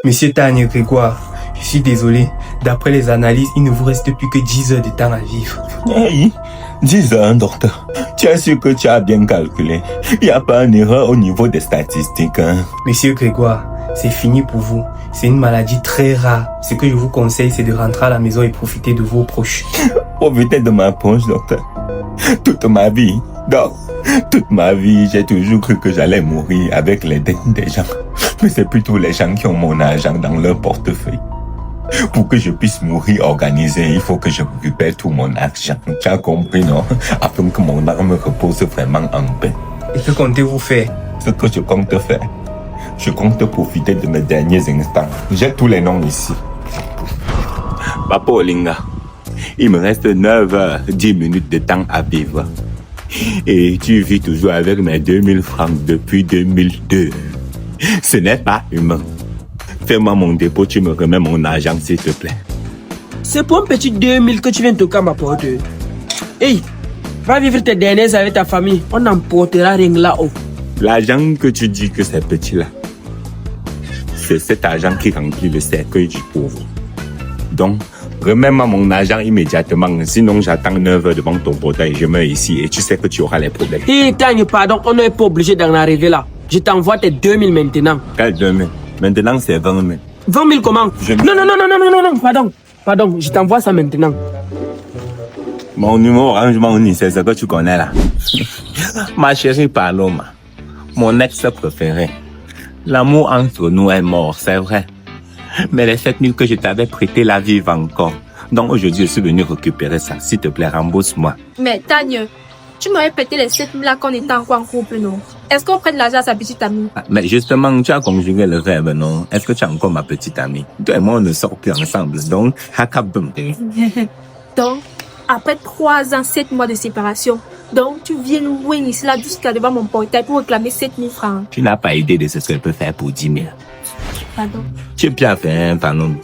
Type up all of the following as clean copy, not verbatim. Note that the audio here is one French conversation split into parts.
Monsieur Tanya Grégoire, je suis désolé. D'après les analyses, il ne vous reste plus que 10 heures de temps à vivre. Hey, 10 heures, docteur. Tu es sûr que tu as bien calculé? Il n'y a pas une erreur au niveau des statistiques, hein? Monsieur Grégoire, c'est fini pour vous. C'est une maladie très rare. Ce que je vous conseille, c'est de rentrer à la maison et profiter de vos proches. Profiter de ma poche, docteur. Toute ma vie, toute ma vie, j'ai toujours cru que j'allais mourir avec les dettes des gens. Mais c'est plutôt les gens qui ont mon argent dans leur portefeuille. Pour que je puisse mourir organisé, il faut que je récupère tout mon argent. Tu as compris, non? Afin que mon âme repose vraiment en paix. Et que comptez-vous faire? Ce que je compte faire, je compte profiter de mes derniers instants. J'ai tous les noms ici. Papa Olinga, il me reste 9 heures, 10 minutes de temps à vivre. Et tu vis toujours avec mes 2000 francs depuis 2002. Ce n'est pas humain. Fais-moi mon dépôt, tu me remets mon argent, s'il te plaît. C'est pour un petit 2000 que tu viens toquer à ma porte. Hey, va vivre tes dernières avec ta famille. On n'emportera rien là-haut. L'argent que tu dis que c'est petit là, c'est cet argent qui remplit le cercueil du pauvre. Donc, remets-moi mon argent immédiatement, sinon j'attends 9 heures devant ton portail, je meurs ici et tu sais que tu auras les problèmes. Hé, Tanya, pardon, on n'est pas obligé d'en arriver là. Je t'envoie tes 2000 maintenant. Quel 2000? Maintenant c'est 20 000. 20 000 comment? Non, pardon, je t'envoie ça maintenant. Mon numéro Orange Money, c'est ce que tu connais là. Ma chérie Paloma, mon ex préféré. L'amour entre nous est mort, c'est vrai. Mais les 7 000 que je t'avais prêté la vivent encore. Donc aujourd'hui, je suis venu récupérer ça. S'il te plaît, rembourse-moi. Mais Tanya, tu m'aurais prêté les 7 000 là qu'on était encore en couple, non? Est-ce qu'on prête l'argent à sa petite amie? Mais justement, tu as conjugué le verbe, non? Est-ce que tu es encore ma petite amie? Toi et moi, on ne sort plus ensemble. Donc, hakabum. Donc, après 3 ans, 7 mois de séparation, donc tu viens louer ici là jusqu'à devant mon portail pour réclamer 7 000 francs. Tu n'as pas idée de ce qu'elle peut faire pour 10 000. Pardon? Tu es bien fait, hein, pardon.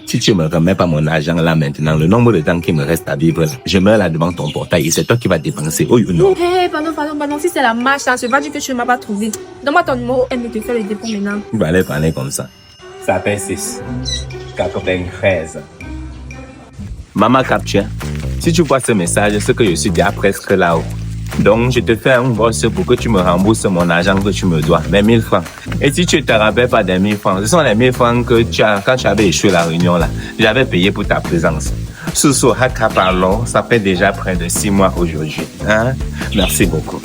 Si tu me remets pas mon argent là maintenant, le nombre de temps qu'il me reste à vivre, je meurs là devant ton portail et c'est toi qui vas dépenser. Oh, non. Hé, pardon. Si c'est la marche, ça se va dire que tu ne m'as pas trouvé. Donne-moi ton numéro, elle me te fait le dépôt maintenant. Tu vas aller parler comme ça. Ça fait 6. 93. Maman Capture, si tu vois ce message, c'est que je suis déjà presque là-haut. Donc, je te fais un boss pour que tu me rembourses mon argent que tu me dois, mes 1000 francs. Et si tu ne te rappelles pas des 1000 francs, ce sont les 1000 francs que tu as, quand tu avais échoué la réunion là, j'avais payé pour ta présence. Sous ce haka parlons, ça fait déjà près de 6 mois aujourd'hui. Hein? Merci beaucoup.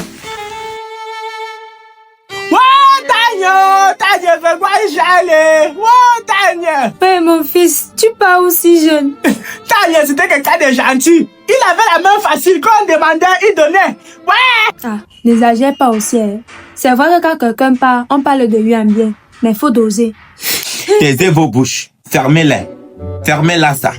Tanya, fais quoi j'allais? Tanya! Père, mon fils, tu pars aussi jeune. Tanya, c'était quelqu'un de gentil. Il avait la main facile, quand on demandait, il donnait. Ouais! Ah, n'exagère pas aussi. Hein. C'est vrai que quand quelqu'un part, on parle de lui en bien. Mais il faut doser. Taisez vos bouches. Fermez-les. Fermez-la ça.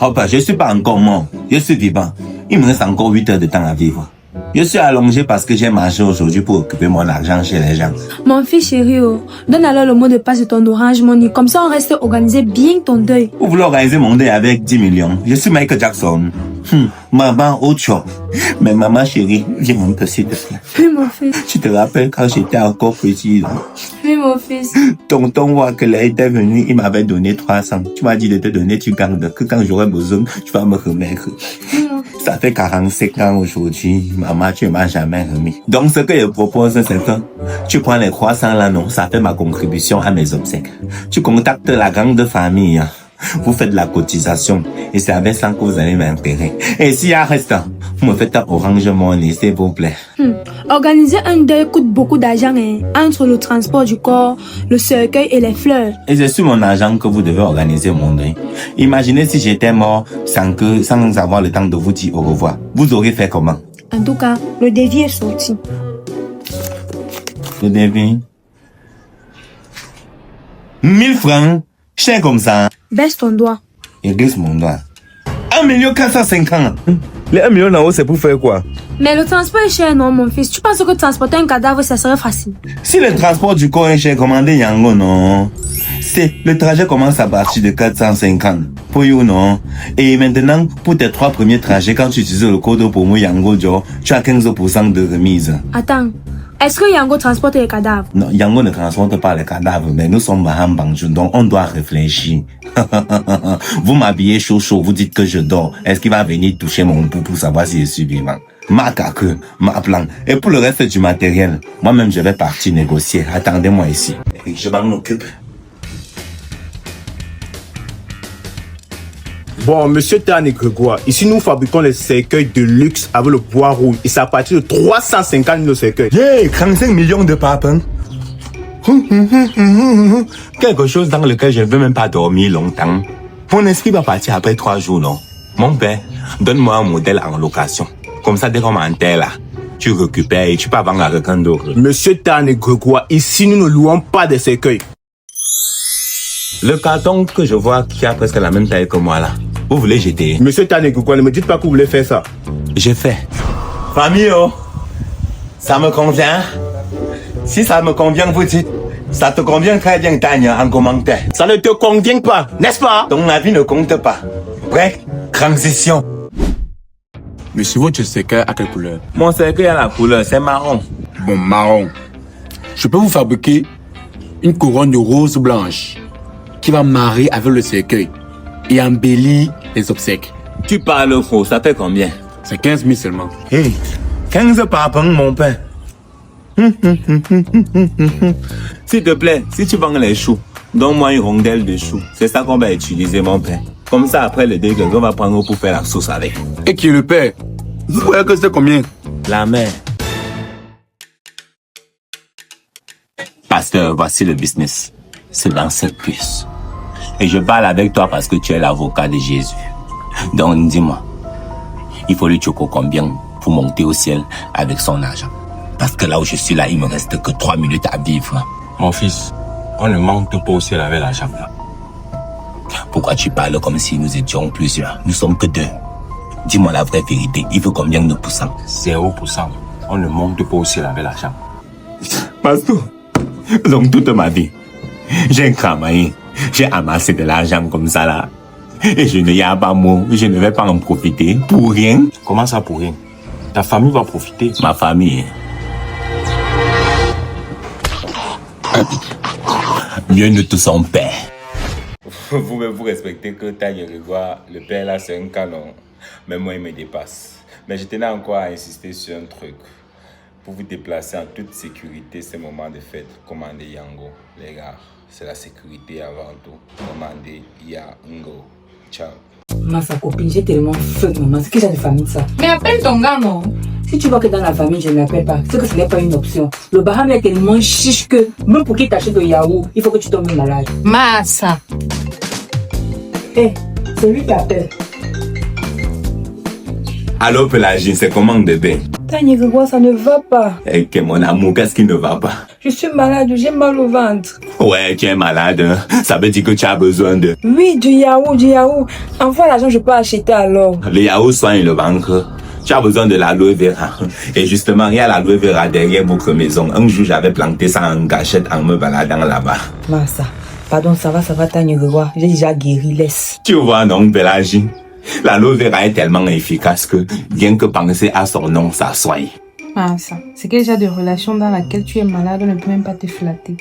Hop, je suis pas encore mort. Je suis vivant. Il me reste encore 8 heures de temps à vivre. Je suis allongé parce que j'ai marché aujourd'hui pour occuper mon argent chez les gens. Mon fils chéri, donne alors le mot de passe de ton Orange Money. Comme ça, on reste organisé bien ton deuil. Vous voulez organiser mon deuil avec 10 millions. Je suis Michael Jackson. Maman, autre chose. Mais maman chérie, viens un peu s'il te plaît. Oui, mon fils. Tu te rappelles quand j'étais encore petit, là? Oui, mon fils. Tonton Wackler était venu, il m'avait donné 300. Tu m'as dit de te donner, tu gardes. Que quand j'aurai besoin, tu vas me remettre. Ça fait 45 ans aujourd'hui, maman, tu m'as jamais remis. Donc, ce que je propose, c'est que tu prends les croissants là, non, ça fait ma contribution à mes obsèques. Tu contactes la grande famille, vous faites la cotisation, et c'est avec ça que vous allez m'intégrer. Et s'il y a restant, vous me faites un Orange Money, s'il vous plaît. Organiser un deuil coûte beaucoup d'argent, hein, entre le transport du corps, le cercueil et les fleurs. Et c'est sur mon argent que vous devez organiser mon deuil. Imaginez si j'étais mort sans avoir le temps de vous dire au revoir. Vous auriez fait comment? En tout cas, le devis est sorti. Le devis? 1000 francs? Cher comme ça. Baisse ton doigt. Il glisse mon doigt. 1 450 000. Les 1 million en haut, c'est pour faire quoi? Mais le transport est cher, non, mon fils? Tu penses que transporter un cadavre, ça serait facile? Si le transport du corps est cher, commandez Yango, non? Le trajet commence à partir de 450. Pour you, non? Et maintenant, pour tes 3 premiers trajets, quand tu utilises le code promo Yango, tu as 15% de remise. Attends. Est-ce que Yango transporte les cadavres? Non, Yango ne transporte pas les cadavres, mais nous sommes Baham Bangju, donc on doit réfléchir. Vous m'habillez chaud, vous dites que je dors. Est-ce qu'il va venir toucher mon pouls pour savoir si je suis vivant? Ma caque, ma plan. Et pour le reste du matériel, moi-même je vais partir négocier. Attendez-moi ici. Je m'en occupe. Bon, monsieur Tan et Grégoire, ici nous fabriquons les cercueils de luxe avec le bois rouge. Et c'est à partir de 350 000 cercueils. Yeah, 35 millions de papins. Quelque chose dans lequel je ne veux même pas dormir longtemps. Mon esprit va partir après 3 jours, non? Mon père, donne-moi un modèle en location. Comme ça, dès qu'on m'enterre là, tu récupères et tu peux vendre à quelqu'un d'autre. Monsieur Tan et Grégoire, ici nous ne louons pas des cercueils. Le carton que je vois qui a presque la même taille que moi là, vous voulez jeter? Monsieur Tan et Grégoire, ne me dites pas que vous voulez faire ça. J'ai fait. Famille, oh, ça me convient. Si ça me convient, vous dites. Ça te convient très bien, Tania, en commentaire. Ça ne te convient pas, n'est-ce pas? Ton avis ne compte pas. Bref, transition. Monsieur, votre cercueil à quelle couleur? Mon cercueil a la couleur, c'est marron. Bon, marron. Je peux vous fabriquer une couronne de rose blanche qui va marier avec le cercueil et embellir les obsèques. Tu parles faux, ça fait combien? C'est 15 000 seulement. Hey, 15 papins, mon père. S'il te plaît, si tu vends les choux, donne-moi une rondelle de choux. C'est ça qu'on va utiliser, mon père. Comme ça, après le dégât, on va prendre pour faire la sauce avec. Et qui est le père? Vous voyez que c'est combien? La mère. Pasteur, voici le business. C'est dans cette puce. Et je parle avec toi parce que tu es l'avocat de Jésus. Donc, dis-moi, il faut lui choquer combien pour monter au ciel avec son argent? Parce que là où je suis là, il me reste que 3 minutes à vivre. Mon fils, on ne manque pas au ciel avec l'argent. Pourquoi tu parles comme si nous étions plusieurs? Nous sommes que 2. Dis-moi la vraie vérité. Il veut combien de pourcents? 0%. On ne manque pas au ciel avec l'argent. Pasteur, donc toute ma vie, j'ai travaillé, j'ai amassé de l'argent comme ça là. Et je n'y ai pas mot, je ne vais pas en profiter pour rien. Comment ça pour rien? Ta famille va profiter. Ma famille. Mieux ne te son père. Vous pouvez vous respecter que Tanya Grégoire, le père là c'est un canon. Mais moi il me dépasse. Mais je tenais encore à insister sur un truc. Pour vous déplacer en toute sécurité ces moments de fête, commandez Yango. Les gars, c'est la sécurité avant tout. Commandez Yango. Ciao. Sa copine, j'ai tellement faim, maman. C'est quel genre de famille ça? Mais appelle ton gars, non? Si tu vois que dans la famille, je ne l'appelle pas, c'est que ce n'est pas une option. Le Baham est tellement chiche que même pour qu'il t'achète le yaourt, il faut que tu tombes malade. Massa. Hé, c'est lui qui appelle. Allô Pélagine, c'est comment bébé? Tanya Grégoire, ça ne va pas. Eh, que mon amour, qu'est-ce qui ne va pas? Je suis malade, j'ai mal au ventre. Ouais, tu es malade. Ça veut dire que tu as besoin de... Oui, du yaourt, du yaourt. Envoie l'argent, je peux acheter alors. Le yaourt soigne le ventre. Tu as besoin de l'aloe vera. Et justement, il y a l'aloe vera derrière votre maison. Un jour, j'avais planté ça en gâchette en me baladant là-bas. Massa, pardon, ça va, Tanya Grégoire. J'ai déjà guéri, laisse. Tu vois donc, Pélagie, l'aloe vera est tellement efficace que rien que penser à son nom, ça soigne. Massa, c'est quel genre de relation dans laquelle tu es malade, on ne peut même pas te flatter.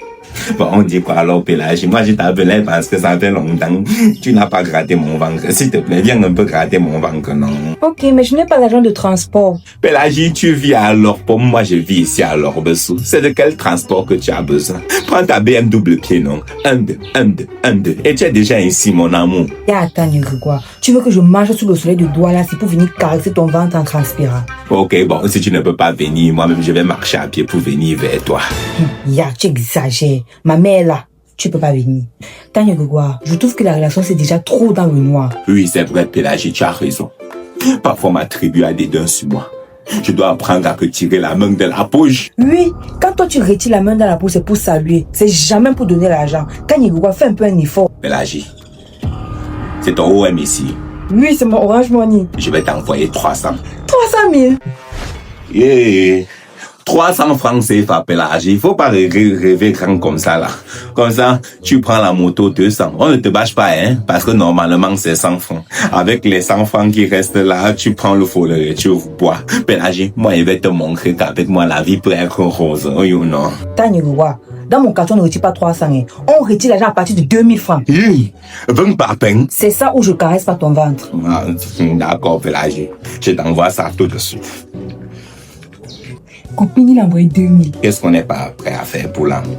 Bon, on dit quoi alors, Pélagie? Moi, je t'appelais parce que ça fait longtemps. Tu n'as pas gratté mon ventre. S'il te plaît, viens un peu gratter mon ventre, non? Ok, mais je n'ai pas d'argent de transport. Pélagie, tu vis à Lorpom, moi je vis ici à Lorbessou. C'est de quel transport que tu as besoin? Prends ta BMW pied, non? 1, 2, 1, 2, 1, 2. Et tu es déjà ici, mon amour. Ya, Tanya Grégoire, tu veux que je marche sous le soleil de Douala, c'est pour venir caresser ton ventre en transpirant. Ok, bon, si tu ne peux pas venir, moi-même je vais marcher à pied pour venir vers toi. Ya, tu exagères. Ma mère est là. Tu peux pas venir. Tanya Grégoire, je trouve que la relation c'est déjà trop dans le noir. Oui, c'est vrai, Pélagie, tu as raison. Parfois ma tribu a des dents sur moi. Je dois apprendre à retirer la main de la poche. Oui, quand toi tu retires la main dans la poche, c'est pour saluer. C'est jamais pour donner l'argent. Tanya Grégoire, fais un peu un effort. Pélagie, c'est ton OM ici. Oui, c'est mon Orange Money. Je vais t'envoyer 300. 300 000. Yeah. 300 francs CFA, Pélage. Il faut pas rêver grand comme ça, là. Comme ça, tu prends la moto 200. On ne te bâche pas, hein, parce que normalement, c'est 100 francs. Avec les 100 francs qui restent là, tu prends le faux et tu bois. Pélage, moi, je vais te montrer qu'avec moi, la vie peut être rose. Oui ou non? Tanyuruwa, dans mon quartier, on ne retire pas 300. Hein. On retire l'argent à partir de 2000 francs. 20 par peine. C'est ça où je caresse pas ton ventre. Ah, d'accord, Pélage. Je t'envoie ça tout de suite. Copine, il a envoyé 2000. Qu'est-ce qu'on n'est pas prêt à faire pour l'amour?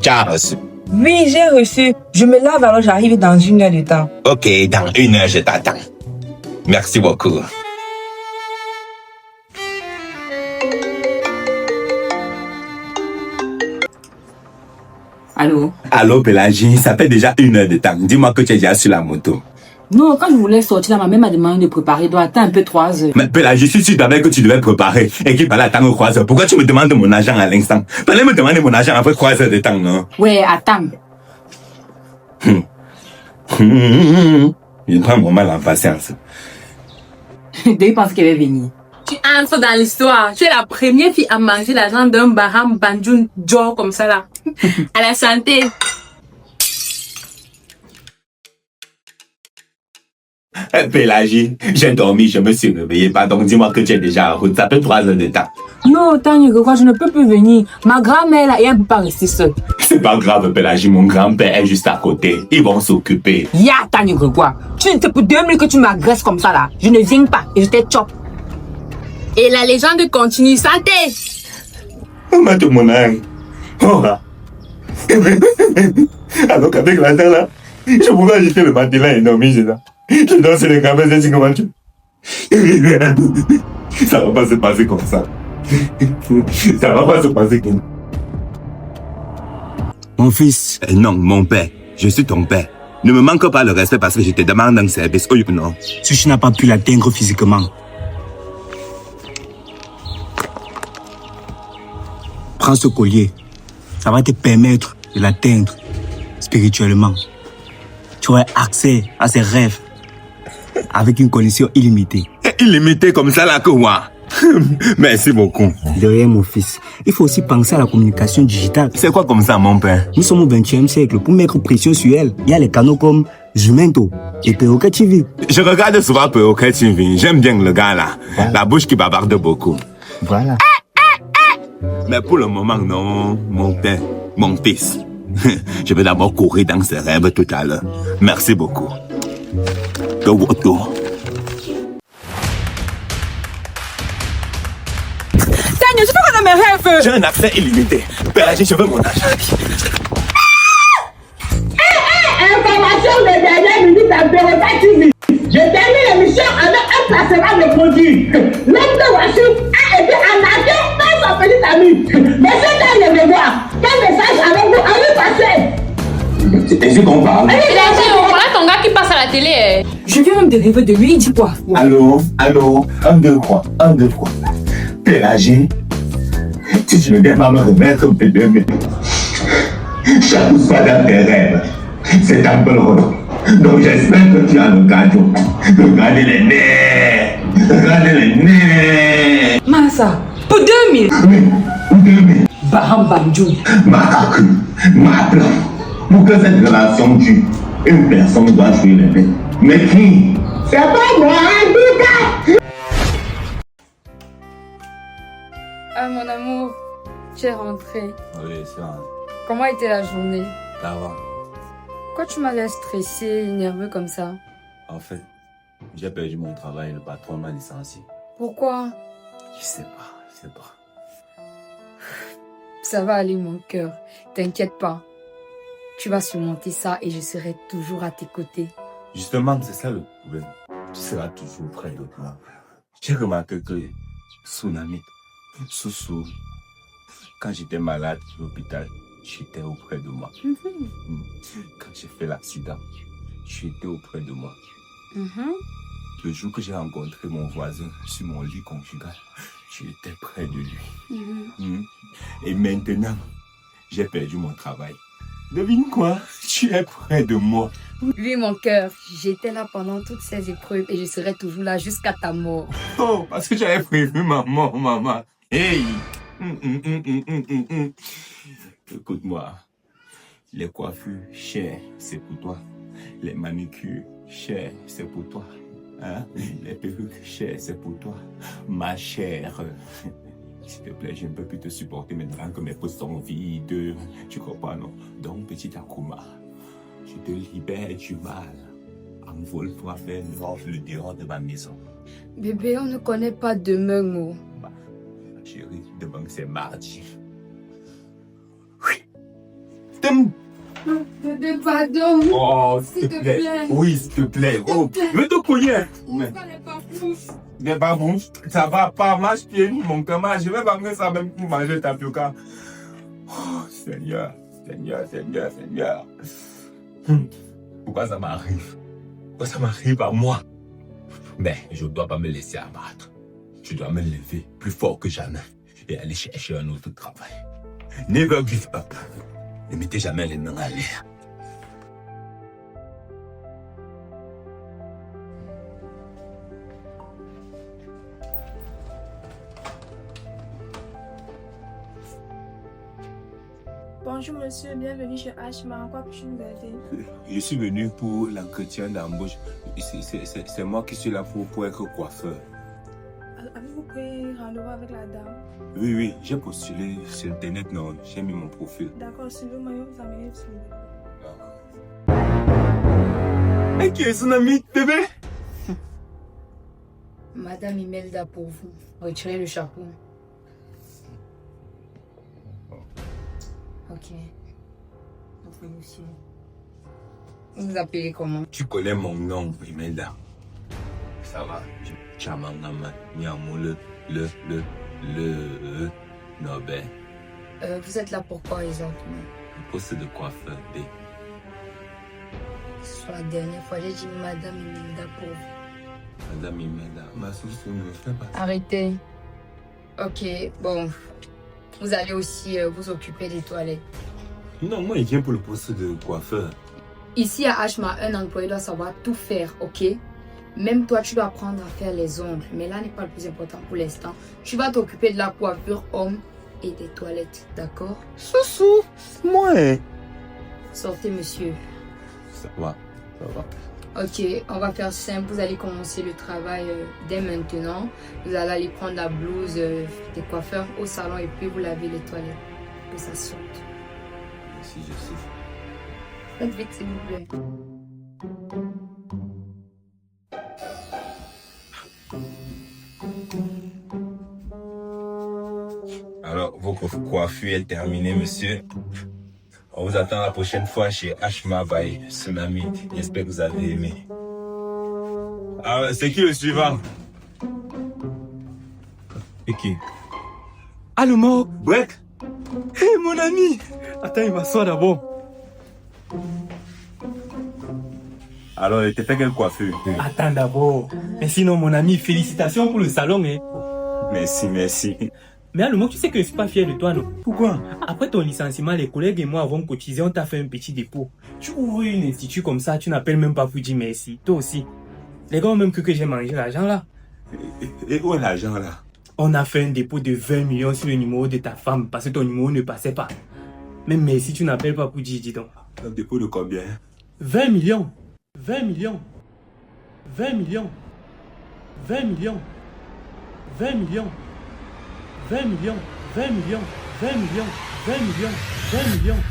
Tu as reçu. Oui, j'ai reçu. Je me lave alors j'arrive dans 1 heure de temps. Ok, dans 1 heure, je t'attends. Merci beaucoup. Allô? Allô, Pélagie, ça fait déjà 1 heure de temps. Dis-moi que tu es déjà sur la moto. Non, quand je voulais sortir là, ma mère m'a demandé de préparer. Je dois attendre un peu 3 heures. Mais Pélagie, si tu savais que tu devais préparer et qu'il fallait attendre 3 heures, pourquoi tu me demandes mon argent à l'instant? Fallait me demander mon argent après 3 heures de temps, non? Ouais, attends. Je prends mon mal en patience. Dès pense qu'elle va venir. Tu entres dans l'histoire. Tu es la première fille à manger l'argent d'un Baham Banjoun Joe comme ça là. À la santé. Pélagie, j'ai dormi, je me suis réveillé. Pardon, dis-moi que tu es déjà en route. Ça fait 3 heures de temps. Non, Tanyuruwa, je ne peux plus venir. Ma grand-mère là, et elle ne peut pas rester seule. C'est pas grave, Pélagie, mon grand-père est juste à côté. Ils vont s'occuper. Ya, Tanyuruwa, tu ne te peux 2000 que tu m'agresses comme ça là. Je ne viens pas et je te chope. Et la légende continue. Santé. Maman de mon âme. Oh là. Alors qu'avec l'argent là, je pouvais acheter le matelas énorme, c'est ça. Je danse les gamins, c'est comment tu... Ça va pas se passer comme ça. Ça va pas se passer comme ça. Mon fils. Non, mon père. Je suis ton père. Ne me manque pas le respect parce que je te demande un service. Oh, non. Si tu n'as pas pu l'atteindre physiquement, prends ce collier. Ça va te permettre de l'atteindre spirituellement. Tu auras accès à ses rêves avec une connexion illimitée. Illimité comme ça là que moi. Merci beaucoup. Derrière mon fils, il faut aussi penser à la communication digitale. C'est quoi comme ça, mon père? Nous sommes au 20e siècle. Pour mettre pression sur elle, il y a les canaux comme Jumento et Perroquet TV. Je regarde souvent Perroquet TV. J'aime bien le gars là. Voilà. La bouche qui bavarde beaucoup. Voilà. Mais pour le moment, non, mon père, mon fils. Je vais d'abord courir dans ses rêves tout à l'heure. Merci beaucoup. De retour. Tanya, je peux pas dans mes rêves. J'ai un accès illimité. Pélagie, je veux mon argent. Information de dernière minute à Perroquet TV. Je termine l'émission avec un placement de produit. L'homme de Washington a été arnaqué par son petit ami. Monsieur Daniel de voir. Quel message avez-vous à lui passer? C'est ainsi qu'on parle. Voilà ton gars qui passe à la télé. Je viens même de rêver de lui, il dit quoi? Allô, allô, 1, 2, 3, 1, 2, 3. Pélagie, si tu ne viens pas me remettre mes 2 minutes, chaque fois dans tes rêves, c'est un peu long. Donc j'espère que tu as l'occasion de regarder les nerfs. Regardez les nerfs. Massa, pour 2000. Oui, 2000. Baham Banjoun. Ma calcul, ma plan. Pour que cette relation dure, une personne doit jouer les mains. Mais qui? C'est pas moi, en tout cas. Ah mon amour, tu es rentré. Oui, c'est vrai. Comment était la journée? Ça va. Pourquoi tu m'as l'air stressé, nerveux comme ça? En fait, j'ai perdu mon travail et le patron m'a licencié. Pourquoi? Je sais pas. Ça va aller mon cœur, t'inquiète pas. Tu vas surmonter ça et je serai toujours à tes côtés. Justement, c'est ça le problème. Tu seras toujours près de moi. J'ai remarqué que Tsunami, Soussou, quand j'étais malade à l'hôpital, tu étais auprès de moi. Quand j'ai fait l'accident, tu étais auprès de moi. Le jour que j'ai rencontré mon voisin sur mon lit conjugal, tu étais près de lui. Et maintenant, j'ai perdu mon travail. Devine quoi? Tu es près de moi. Oui, mon cœur, j'étais là pendant toutes ces épreuves et je serai toujours là jusqu'à ta mort. Oh, parce que j'avais prévu ma mort, maman. Hey! Écoute-moi. Les coiffures chères, c'est pour toi. Les manicures chères, c'est pour toi. Hein? Les perruques chères, c'est pour toi. Ma chère. S'il te plaît, je ne peux plus te supporter maintenant que mes poches sont vides. Tu comprends, non? Donc, petit Akuma, je te libère du mal. Envole-toi vers le dehors de ma maison. Bébé, on ne connaît pas demain, oh. Bah, chérie, demain c'est mardi. Bébé, pardon. Oh, s'il te plaît. Oui, s'il te plaît. Oh, je vais te couiller. Mais pas bon, ça va pas, marche pied, mon camarade. Je vais m'amener ça même pour manger le tapioca. Oh, Seigneur, Seigneur, Seigneur, Seigneur. Pourquoi ça m'arrive? Pourquoi ça m'arrive à moi? Mais je ne dois pas me laisser abattre. Je dois me lever plus fort que jamais et aller chercher un autre travail. Never give up. Ne mettez jamais les mains à l'air. Bonjour monsieur, bienvenue chez Ashma. En quoi puis-je vous aider? Je suis venu pour l'entretien d'embauche. C'est moi qui suis là pour être coiffeur. Avez-vous pris rendez-vous avec la dame? Oui, oui, j'ai postulé sur Internet, non, j'ai mis mon profil. D'accord, suivez-moi, je vais vous amener sur le... Et qui est son ami, bébé? Madame Imelda pour vous. Retirez le chapeau. Ok. Entrez aussi. Vous vous appelez comment? Tu connais mon nom, Imelda. Ça va, Chamangama, Nyamo, le Nobel. Vous êtes là pourquoi exactement? Le poste de coiffeur B. C'est la dernière fois, j'ai dit Madame Imelda pour vous. Madame Imelda, ma source ne fait pas. Arrêtez. Ok, bon. Vous allez aussi vous occuper des toilettes. Non, moi, il vient pour le poste de coiffeur. Ici à Ashma, un employé doit savoir tout faire, ok? Même toi, tu dois apprendre à faire les ongles. Mais là n'est pas le plus important pour l'instant. Tu vas t'occuper de la coiffure homme et des toilettes, d'accord? Soussou, moi. Sortez, monsieur. Ça va, ça va. Ok, on va faire simple. Vous allez commencer le travail dès maintenant. Vous allez aller prendre la blouse des coiffeurs au salon et puis vous lavez les toilettes. Que ça sorte. Merci, je sais. Faites vite, s'il vous plaît. Alors, votre coiffure est terminée, monsieur. On vous attend la prochaine fois chez Ashma by Tsunami. J'espère que vous avez aimé. Ah, c'est qui le suivant? Et qui? Allô, Mo? Break? Hé, mon ami! Attends, il m'assoit d'abord. Alors, il t'a fait quelle coiffure? Attends d'abord. Mais sinon, mon ami, félicitations pour le salon, hein. Merci, merci. Mais Allô, tu sais que je suis pas fier de toi, non? Pourquoi? Après ton licenciement, les collègues et moi avons cotisé, on t'a fait un petit dépôt. Tu ouvres une institut comme ça, tu n'appelles même pas pour dire merci. Toi aussi. Les gars ont même cru que j'ai mangé l'argent là. Et où est l'argent là? On a fait un dépôt de 20 millions sur le numéro de ta femme parce que ton numéro ne passait pas. Même merci, tu n'appelles pas pour dire, dis donc. Un dépôt de combien? 20 millions. 20 millions. 20 millions. 20 millions. 20 millions. 20 millions, 20 millions, 20 millions, 20 millions, 20 millions.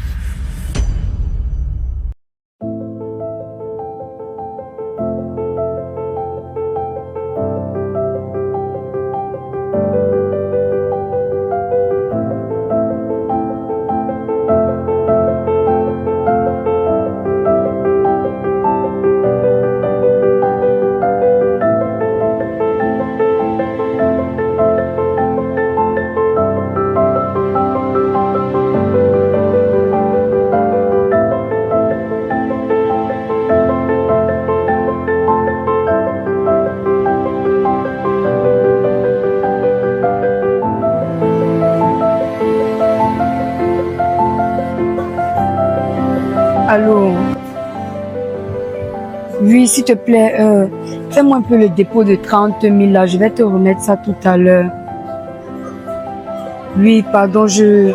Allô? Oui, s'il te plaît, fais-moi un peu le dépôt de 30 000 là. Je vais te remettre ça tout à l'heure. Oui, pardon, je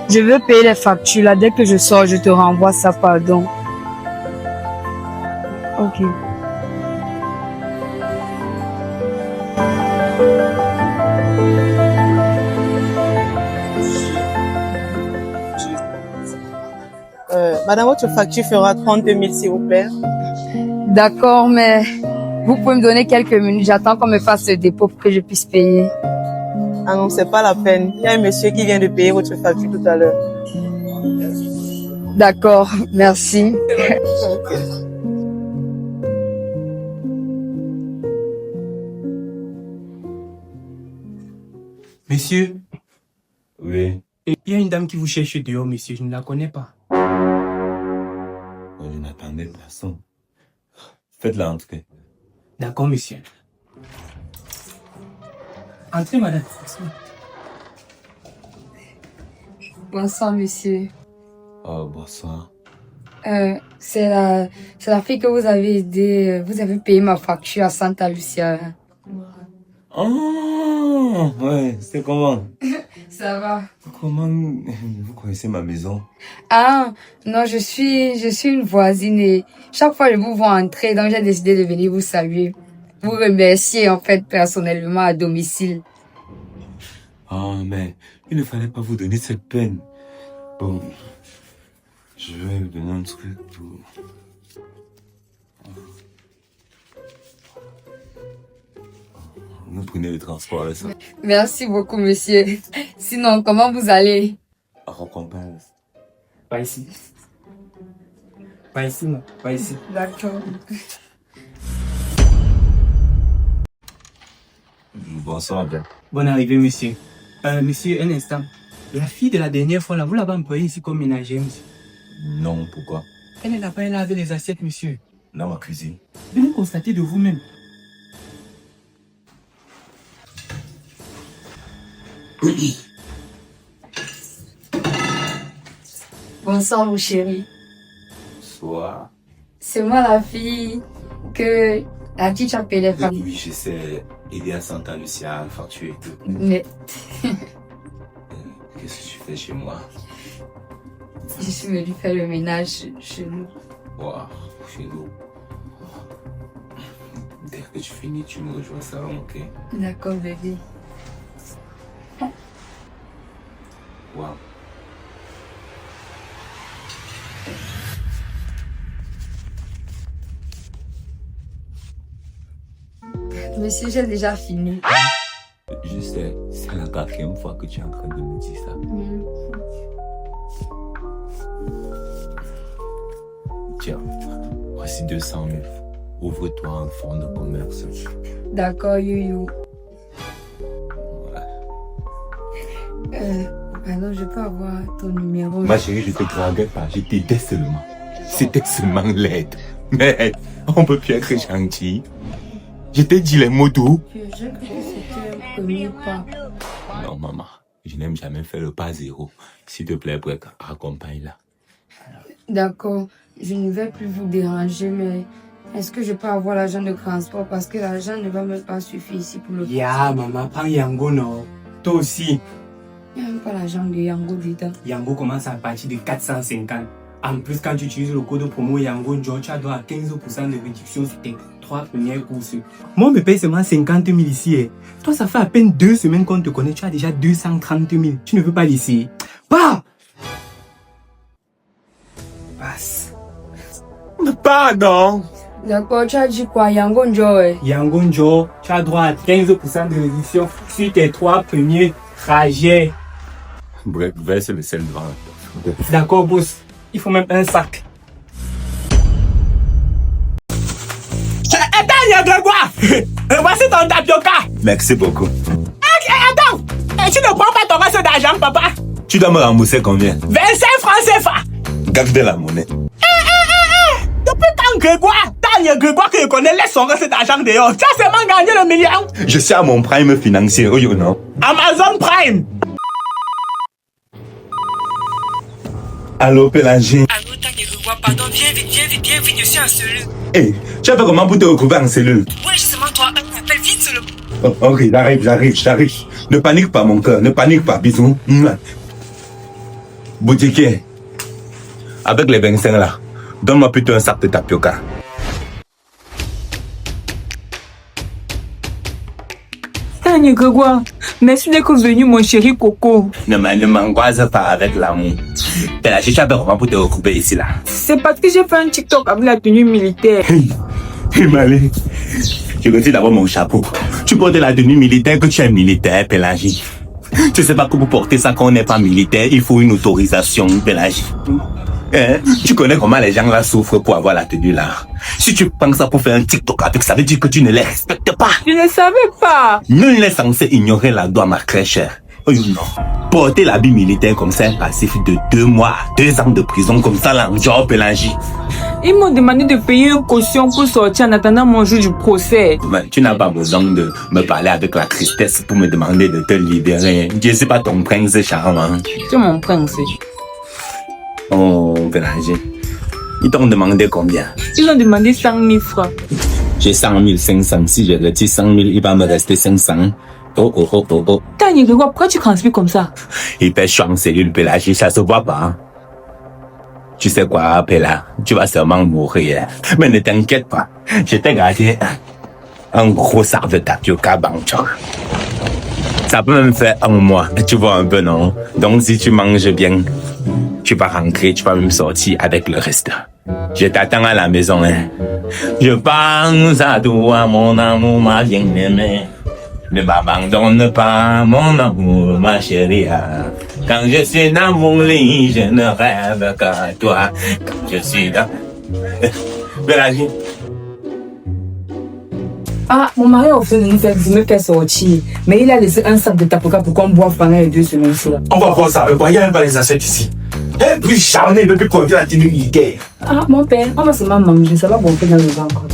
veux payer les factures là. Dès que je sors, je te renvoie ça, pardon. Ok. Madame, votre facture fera 32 000, s'il vous plaît. D'accord, mais vous pouvez me donner quelques minutes. J'attends qu'on me fasse le dépôt pour que je puisse payer. Ah non, c'est pas la peine. Il y a un monsieur qui vient de payer votre facture tout à l'heure. D'accord, merci. Monsieur, Oui. il y a une dame qui vous cherche dehors, monsieur. Je ne la connais pas. Je n'attendais personne. Faites-la entrer. D'accord, monsieur. Entrez, madame. Bonsoir, monsieur. Oh, bonsoir. C'est la fille que vous avez aidée. Vous avez payé ma facture à Santa Lucia. Oh, ouais, c'est comment? Ça va. Comment vous connaissez ma maison? Ah, non, je suis une voisine et chaque fois je vous vois entrer, donc j'ai décidé de venir vous saluer. Vous remercier, en fait, personnellement à domicile. Ah, mais il ne fallait pas vous donner cette peine. Bon, je vais vous donner un truc pour... Vous prenez le transport avec ça. Merci beaucoup, monsieur. Sinon, comment vous allez? À Recompense. Pas ici. Pas ici, non. Pas ici. D'accord. Bonsoir, Ben. Bonne arrivée, monsieur. Monsieur, un instant. La fille de la dernière fois, là, vous l'avez employée ici comme ménagère, monsieur. Non, pourquoi? Elle n'a pas lavé les assiettes, monsieur. Dans ma cuisine. Venez constater de vous-même. Bonsoir, mon chéri. Bonsoir. C'est moi la fille que la petite appelait femme. Oui, j'essaie d'aider à Santa Lucia, facture et tout. Mais Qu'est-ce que tu fais chez moi? je suis venue faire le ménage chez nous. Wow, chez nous. Dès que tu finis, tu me rejoins au salon, ok? D'accord, bébé. Wow. Monsieur, j'ai déjà fini. Je sais, c'est la 4e fois que tu es en train de me dire ça. Tiens, voici 200 000. Ouvre-toi un fonds de commerce. D'accord, Youyou. Pardon, je peux avoir ton numéro? Ma chérie, je te draguais pas, je t'aidais seulement. C'était seulement l'aide. Mais on peut plus être gentil. Je t'ai dit les mots doux. J'ai cru que c'était un premier pas. Non, maman, je n'aime jamais faire le pas zéro. S'il te plaît, Brek, accompagne-la. D'accord, je ne vais plus vous déranger, mais est-ce que je peux avoir l'argent de transport parce que l'argent ne va même pas suffire ici pour le... Ya, maman, prends Yango, non. Toi aussi. Il n'y a même pas l'argent de Yango dedans. Yango commence à partir de 450. En plus, quand tu utilises le code promo Yango Joe, tu as droit à 15% de réduction sur tes 3 premières courses. Moi, on me paye seulement 50 000 ici. Eh. Toi, ça fait à peine 2 semaines qu'on te connaît. Tu as déjà 230 000. Tu ne veux pas laisser. Pas! Passe. Pardon! D'accord, tu as dit quoi, Yango Joe? Yango Joe, tu as droit à 15% de réduction sur tes 3 premiers trajets. Bref, verse le sel devant. D'accord, boss. Il faut même un sac. Attends, il y a Grégoire. Voici ton tapioca. Merci beaucoup. Attends, tu ne prends pas ton reste d'argent, papa. Tu dois me rembourser combien? 25 francs CFA. Garde la monnaie. Depuis quand Grégoire, il y a Grégoire que je connais, laisse son reste d'argent dehors. Tu as seulement gagné le million. Je suis à mon prime financier, oh you know. Amazon Prime. Allô, Pélagine. Allô, Grégoire, pardon, viens vite, je suis en cellule. Hé, tu as fait comment pour te retrouver en cellule? Ouais, justement, toi, un appel, vite seulement. Oh, ok, j'arrive. Ne panique pas, mon cœur, ne panique pas, bisous. Boutiquier, avec les 25 là, donne-moi plutôt un sac de tapioca. Tania Grégoire, merci d'être venu, mon chéri Coco. Ne m'angoisse pas avec l'amour. T'es la chicha comment pour te recouper ici là. C'est parce que j'ai fait un TikTok avec la tenue militaire. Hey, Malé, je retire d'abord mon chapeau. Tu portes la tenue militaire que tu es militaire, Pélagie. Tu sais pas que pour porter ça quand on n'est pas militaire, il faut une autorisation, Pélagie. Hein? Tu connais comment les gens là souffrent pour avoir la tenue là. Si tu prends ça pour faire un TikTok avec, ça veut dire que tu ne les respectes pas. Je ne savais pas. Nul n'est censé ignorer la loi, ma très chère. Oh non. Porter l'habit militaire comme ça est passif de 2 mois, 2 ans de prison comme ça là, genre Pélagie. Ils m'ont demandé de payer une caution pour sortir en attendant mon jour du procès. Ben, tu n'as pas besoin de me parler avec la tristesse pour me demander de te libérer. Je ne suis pas ton prince charmant. Tu es mon prince. Oh, Pélagie. Ils t'ont demandé combien? Ils ont demandé 100 000 francs. J'ai 100 500. Si je retire 100 000, il va me rester 500. Oh. Tania Grégoire, pourquoi tu transpires comme ça? Il pêche en cellule, Pélagie, ça se voit pas. Hein? Tu sais quoi, Péla, tu vas seulement mourir. Mais ne t'inquiète pas, je t'ai gardé un gros sac de tapioca Bangchok. Ça peut même faire 1 mois, tu vois un peu, non? Donc si tu manges bien, tu vas rentrer, tu vas même sortir avec le reste. Je t'attends à la maison, hein. Je pense à toi, mon amour, ma bien-aimée. Ne m'abandonne pas, mon amour, ma chérie. Quand je suis dans mon lit, je ne rêve qu'à toi. Quand je suis dans... Pélagie. Ah, mon mari a offert de nous faire me faire sortir. Mais il a laissé un sac de tapioca pour qu'on boive pendant les 2 semaines. On va voir ça avec moi, il n'y a même pas les assiettes ici. Et puis charné, depuis qu'on vient à tenue militaire. Ah, mon père, on va seulement manger, ça va gonfler dans le ventre.